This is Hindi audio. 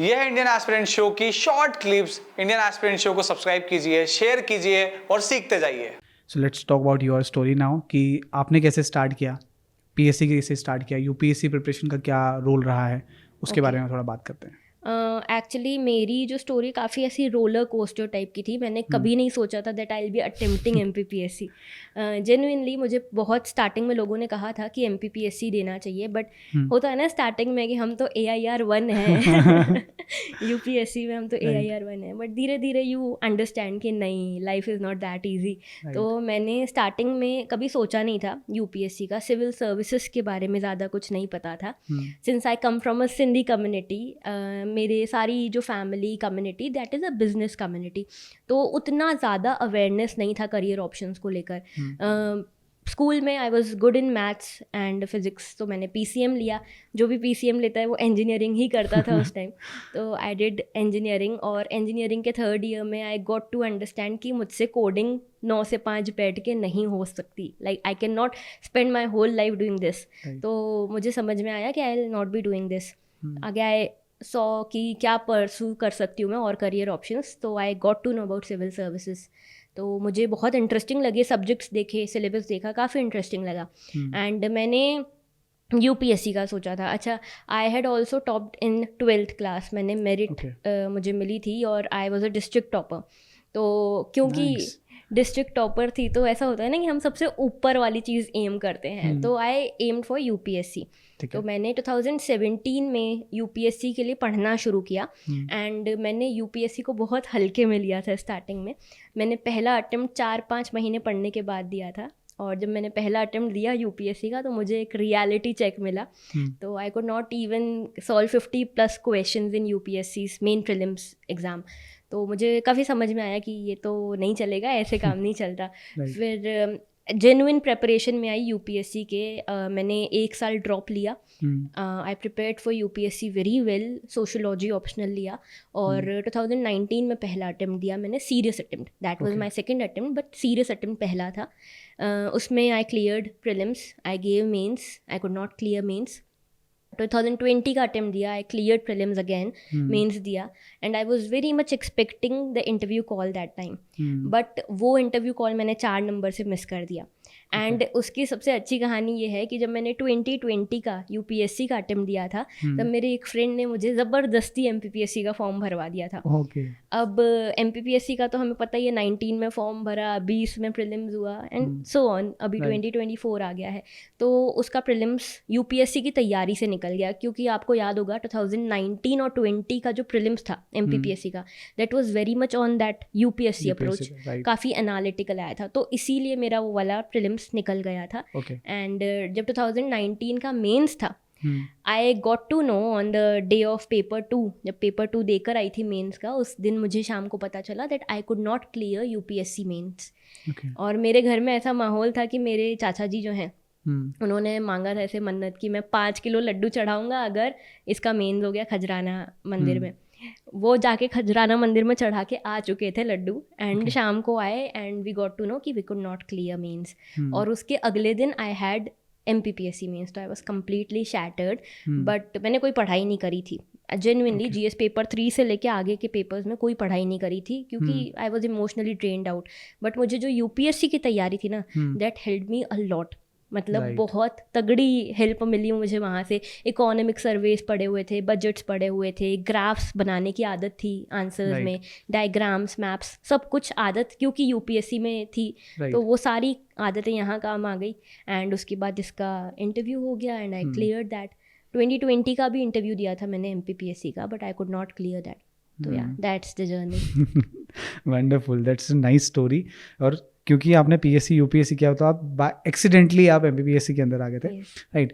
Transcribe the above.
यह है इंडियन एस्पिरेंट शो की short clips. Indian aspirant show को सब्सक्राइब कीजिए, शेयर कीजिए और सीखते जाइए। So let's talk about your story now कि आपने कैसे स्टार्ट किया, पीएससी कैसे स्टार्ट किया, यूपीएससी प्रिपरेशन का क्या रोल रहा है, उसके बारे में थोड़ा बात करते हैं। एक्चुअली मेरी जो स्टोरी काफ़ी ऐसी रोलर कोस्टर टाइप की थी। मैंने कभी नहीं सोचा था that I will be attempting MPPSC। Genuinely मुझे बहुत स्टार्टिंग में लोगों ने कहा था कि MPPSC देना चाहिए, बट होता है ना स्टार्टिंग में कि हम तो AIR1 हैं UPSC में हम तो AIR1 हैं, बट धीरे धीरे यू अंडरस्टैंड कि नहीं, life is not that easy. तो मैंने स्टार्टिंग में कभी सोचा नहीं था UPSC का, सिविल सर्विसेज के बारे में ज़्यादा कुछ नहीं पता था। Since I come from a Sindhi community, मेरे सारी जो family community that is a business community, तो उतना ज़्यादा अवेयरनेस नहीं था करियर ऑप्शंस को लेकर। स्कूल में I was good in maths and physics, तो मैंने PCM लिया। जो भी PCM लेता है वो इंजीनियरिंग ही करता था उस टाइम। तो आई डिड इंजीनियरिंग, और इंजीनियरिंग के 3rd ईयर में आई गॉट टू अंडरस्टैंड कि मुझसे कोडिंग 9 से 5 बैठ के नहीं हो सकती। Like I can not spend my whole life doing this. तो मुझे समझ में आया कि I will not be doing this. आगे आई सो कि क्या परसू कर सकती हूँ मैं और करियर ऑप्शंस। तो I got to know about civil services. तो मुझे बहुत इंटरेस्टिंग लगे, सब्जेक्ट्स देखे, सिलेबस देखा, काफ़ी इंटरेस्टिंग लगा। एंड मैंने UPSC का सोचा था। अच्छा, I had also topped in 12th class. मैंने मेरिट मुझे मिली थी और I was a district topper. तो क्योंकि डिस्ट्रिक्ट टॉपर थी तो ऐसा होता है ना कि हम सबसे ऊपर वाली चीज़ एम करते हैं। तो आई एम्ड फॉर UPSC। तो मैंने 2017 में UPSC के लिए पढ़ना शुरू किया। एंड मैंने UPSC को बहुत हल्के में लिया था स्टार्टिंग में। मैंने पहला अटेम्प्ट 4-5 महीने पढ़ने के बाद दिया था, और जब मैंने पहला अटेम्प्ट दिया UPSC का तो मुझे एक रियलिटी चेक मिला। तो आई could not even solve 50+ questions in UPSC's main prelims exam. तो मुझे काफ़ी समझ में आया कि ये तो नहीं चलेगा, ऐसे काम नहीं चलता। फिर जेन्युइन प्रेपरेशन में आई UPSC के। मैंने 1 साल ड्रॉप लिया। I prepared for UPSC very well. Sociology optional लिया, और 2019 में पहला अटेम्प्ट दिया मैंने, serious attempt. That was my second attempt, but serious attempt पहला था। उसमें I cleared prelims, I gave mains, I could not clear mains. 2020 का अटेम्प्ट दिया, I cleared prelims again, mains दिया, and I was very much expecting the interview call that time. But वो इंटरव्यू कॉल मैंने 4 नंबर से मिस कर दिया। एंड उसकी सबसे अच्छी कहानी ये है कि जब मैंने 2020 का UPSC का अटेम्प्ट दिया था, तब मेरे एक फ्रेंड ने मुझे ज़बरदस्ती MPPSC का फॉर्म भरवा दिया था। अब MPPSC का तो हमें पता ही है, 19 में फॉर्म भरा, 20 में प्रीलिम्स हुआ, एंड सो ऑन। अभी 2024 आ गया है, तो उसका प्रीलिम्स UPSC की तैयारी से निकल गया। क्योंकि आपको याद होगा 2019 और 20 का जो प्रीलिम्स था MPPSC का, that was very much on that UPSC approach, काफ़ी एनालिटिकल आया था। तो इसीलिए मेरा वो वाला प्रीलिम्स निकल गया था। एंड जब 2019 का मेंस था, I got to know on the day of paper 2, जब पेपर 2 देकर आई थी मेंस का, उस दिन मुझे शाम को पता चला that I could not clear UPSC mains. और मेरे घर में ऐसा माहौल था कि मेरे चाचा जी जो हैं, उन्होंने मांगा था ऐसे मन्नत कि मैं 5 किलो लड्डू चढ़ाऊंगा अगर इसका मेंस हो गया खजराना मंदिर में। वो जाके खजराना मंदिर में चढ़ा के आ चुके थे लड्डू, एंड शाम को आए and we got to know कि we could not clear mains. और उसके अगले दिन आई हैड MPPSC मेंस। तो I was completely shattered, but मैंने कोई पढ़ाई नहीं करी थी जेन्युइनली। GS पेपर 3 से लेके आगे के पेपर्स में कोई पढ़ाई नहीं करी थी, क्योंकि I was emotionally drained out. But मुझे जो UPSC की तैयारी थी ना, that helped me a lot. मतलब बहुत तगड़ी हेल्प मिली मुझे वहाँ से। इकोनॉमिक सर्वेस पढ़े हुए थे, बजट्स पढ़े हुए थे, ग्राफ्स बनाने की आदत थी आंसर्स में, डायग्राम्स, मैप्स, सब कुछ आदत क्योंकि UPSC में थी। तो वो सारी आदतें यहाँ काम आ गई। एंड उसके बाद इसका इंटरव्यू हो गया एंड आई क्लियर दैट। 2020 का भी इंटरव्यू दिया था मैंने MPPSC का, but I could not clear that. तो या that's the journey. Wonderful, that's a nice story. और क्योंकि आपने PSC UPSC किया तो आप एक्सीडेंटली आप MPPSC के अंदर आ गए थे, राइट?